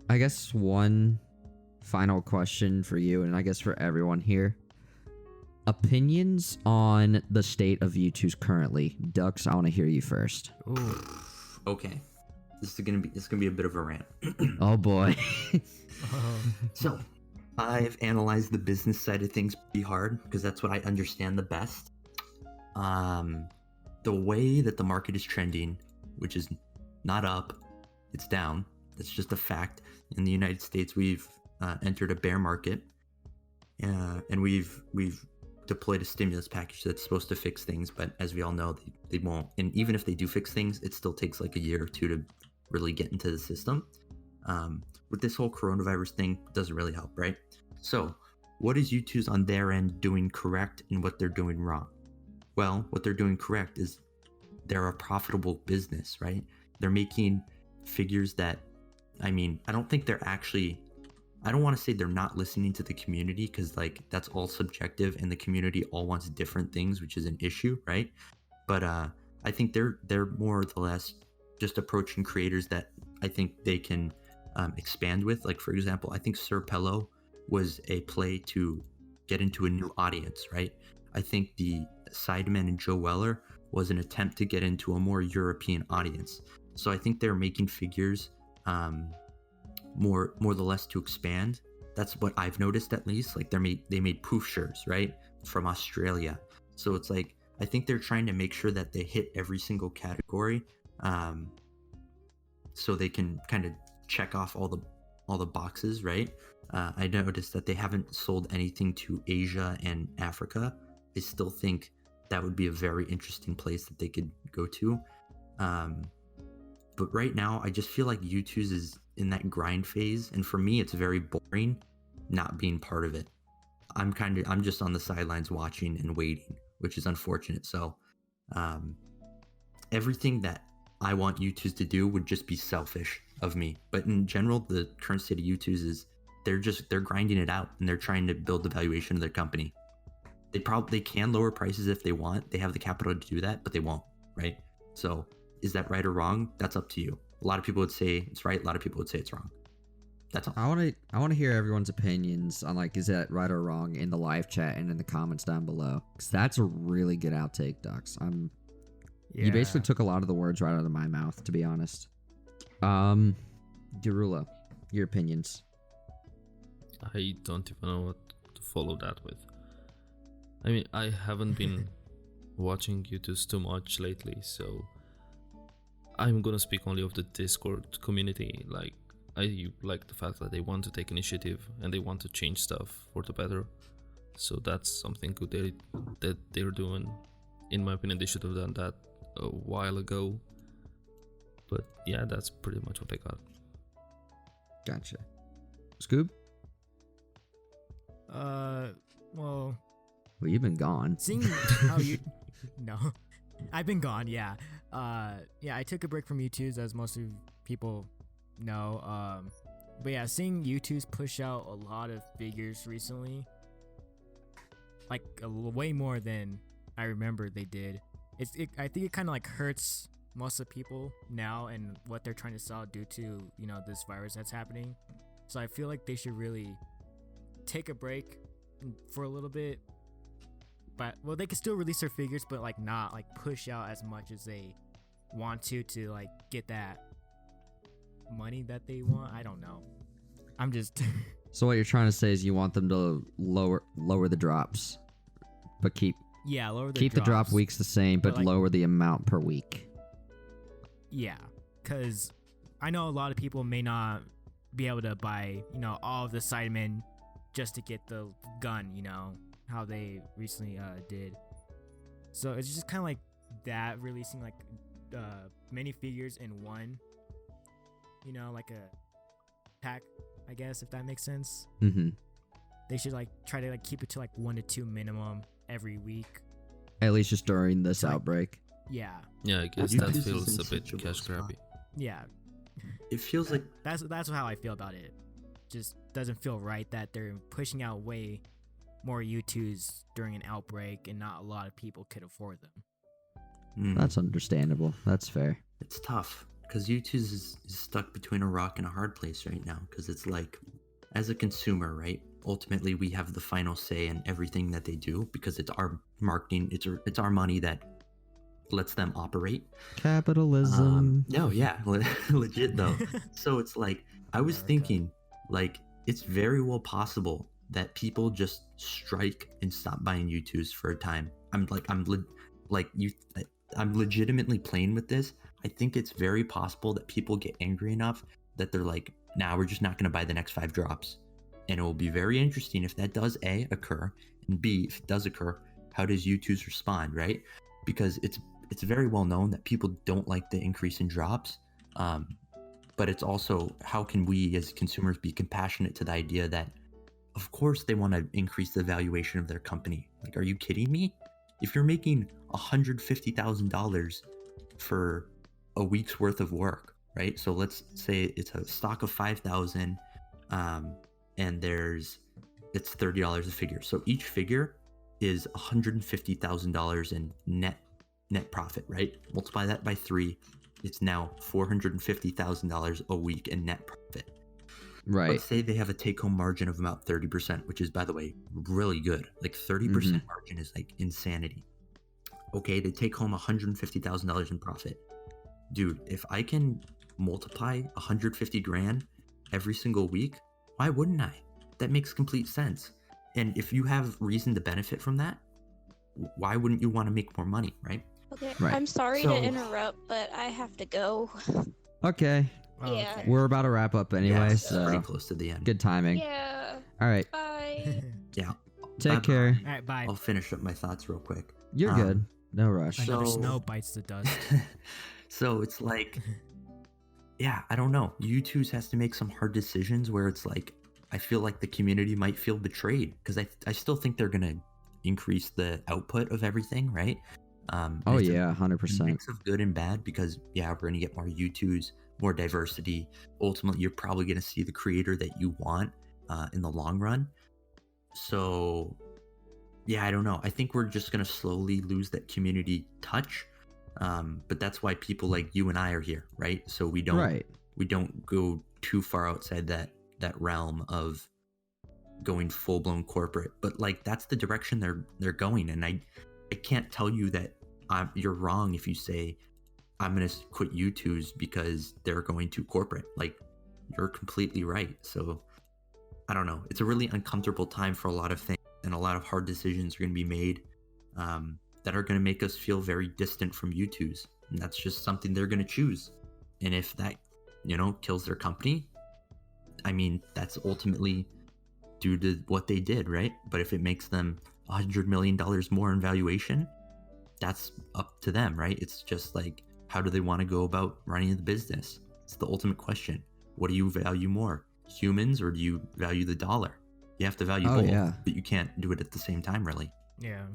I guess one final question for you, and I guess for everyone here. Opinions on the state of Youtooz currently. Dux, I want to hear you first. Ooh. Okay, this is gonna be a bit of a rant. Oh boy. So, I've analyzed the business side of things pretty hard because that's what I understand the best. The way that the market is trending, which is not up, it's down. That's just a fact. In the United States, we've entered a bear market, and we've deployed a stimulus package that's supposed to fix things, but as we all know, they won't. And even if they do fix things, it still takes like a year or two to really get into the system. With this whole coronavirus thing, it doesn't really help, right? So, what is Youtooz on their end doing correct and what they're doing wrong? Well, what they're doing correct is they're a profitable business, right? They're making figures that, I mean, I don't think they're actually, I don't want to say they're not listening to the community, because like that's all subjective and the community all wants different things, which is an issue, right? But I think they're more or less just approaching creators that I think they can expand with. Like, for example, I think Sir Pello was a play to get into a new audience, right? I think the Sidemen and Joe Weller was an attempt to get into a more European audience. So I think they're making figures more or less to expand. That's what I've noticed, at least. Like they made poof shirts, right, from Australia. So it's like I think they're trying to make sure that they hit every single category, so they can kind of check off all the boxes, right? I noticed that they haven't sold anything to Asia and Africa. I still think that would be a very interesting place that they could go to. But right now, I just feel like Youtooz is in that grind phase, and for me, it's very boring not being part of it. I'm just on the sidelines watching and waiting, which is unfortunate. So, everything that I want Youtooz to do would just be selfish of me. But in general, the current state of Youtooz is they're grinding it out and they're trying to build the valuation of their company. They can lower prices if they want. They have the capital to do that, but they won't, right? So is that right or wrong? That's up to you. A lot of people would say it's right. A lot of people would say it's wrong. That's all. I want to hear everyone's opinions on, like, is that right or wrong, in the live chat and in the comments down below, because that's a really good outtake, Dux. You basically took a lot of the words right out of my mouth, to be honest. Derulo, your opinions. I don't even know what to follow that with. I mean, I haven't been watching Youtooz too much lately, so I'm gonna speak only of the Discord community. Like, I like the fact that they want to take initiative and they want to change stuff for the better. So that's something good that they're doing. In my opinion, they should have done that a while ago. But yeah, that's pretty much what I got. Gotcha. Scoob? Well, you've been gone. Seeing how you... No. I've been gone, yeah. Yeah, I took a break from Youtooz, as most of people know. But yeah, seeing Youtooz push out a lot of figures recently, like way more than I remember they did. I think it kind of like hurts most of the people now and what they're trying to sell due to, you know, this virus that's happening. So I feel like they should really take a break for a little bit. But, well, they can still release their figures, but like not like push out as much as they want to like get that money that they want. I don't know. I'm just So what you're trying to say is you want them to lower the drops, but keep the drop weeks the same, but like, lower the amount per week. Yeah, because I know a lot of people may not be able to buy, you know, all of the Sidemen just to get the gun, you know, how they recently did. So it's just kind of like that, releasing like many figures in one, you know, like a pack, I guess, if that makes sense. Mm-hmm. They should like try to like keep it to like 1 to 2 minimum every week. At least just during this outbreak. Yeah. Yeah, I guess that feels a bit cash grabby. Yeah. It feels like that's how I feel about it. Just doesn't feel right that they're pushing out way more Youtooz during an outbreak and not a lot of people could afford them. That's understandable. That's fair. It's tough. because Youtooz is stuck between a rock and a hard place right now. Because it's like, as a consumer, right? Ultimately, we have the final say in everything that they do because it's our marketing. It's our money that lets them operate. Capitalism. No, yeah, legit though. So it's like, I was thinking, like, it's very well possible that people just strike and stop buying Youtooz for a time. I'm legitimately playing with this. I think it's very possible that people get angry enough that they're like, nah, we're just not going to buy the next 5 drops. And it will be very interesting if that does A, occur, and B, if it does occur, how does Youtooz respond, right? Because it's very well known that people don't like the increase in drops. But it's also, how can we as consumers be compassionate to the idea that, of course, they want to increase the valuation of their company. Like, are you kidding me? If you're making $150,000 for a week's worth of work, right? So let's say it's a stock of 5,000, and it's $30 a figure. So each figure is $150,000 in net profit, right? Multiply that by 3. It's now $450,000 a week in net profit. Right. Let's say they have a take-home margin of about 30%, which is, by the way, really good. Like 30% margin is like insanity. Okay, they take home $150,000 in profit. Dude, if I can multiply 150 grand every single week, why wouldn't I? That makes complete sense. And if you have reason to benefit from that, why wouldn't you want to make more money, right? Okay, Right. I'm sorry to interrupt, but I have to go. Okay. Yeah. We're about to wrap up anyway, Yeah, so pretty close to the end. good timing. Yeah. All right. Bye. Yeah. Take care. All right, bye. I'll finish up my thoughts real quick. You're good. No rush. Another So- snow bites the dust. So it's like, yeah, I don't know. Youtooz has to make some hard decisions where it's like, I feel like the community might feel betrayed because I still think they're gonna increase the output of everything, right? Oh it's yeah, a 100%. mix of good and bad because yeah, we're gonna get more Youtooz, more diversity. Ultimately, you're probably gonna see the creator that you want in the long run. So yeah, I don't know. I think we're just gonna slowly lose that community touch. But that's why people like you and I are here, right? So we don't go too far outside that realm of going full blown corporate. But like that's the direction they're going, and I can't tell you that you're wrong if you say I'm gonna quit Youtooz because they're going too corporate. Like you're completely right. So I don't know. It's a really uncomfortable time for a lot of things, and a lot of hard decisions are going to be made that are going to make us feel very distant from Youtooz, and that's just something they're going to choose. And if that, kills their company, I mean, that's ultimately due to what they did, right? But if it makes them $100 million more in valuation, that's up to them, right? It's just like, how do they want to go about running the business? It's the ultimate question. What do you value more, humans, or do you value the dollar? You have to value both, but you can't do it at the same time, really. Yeah.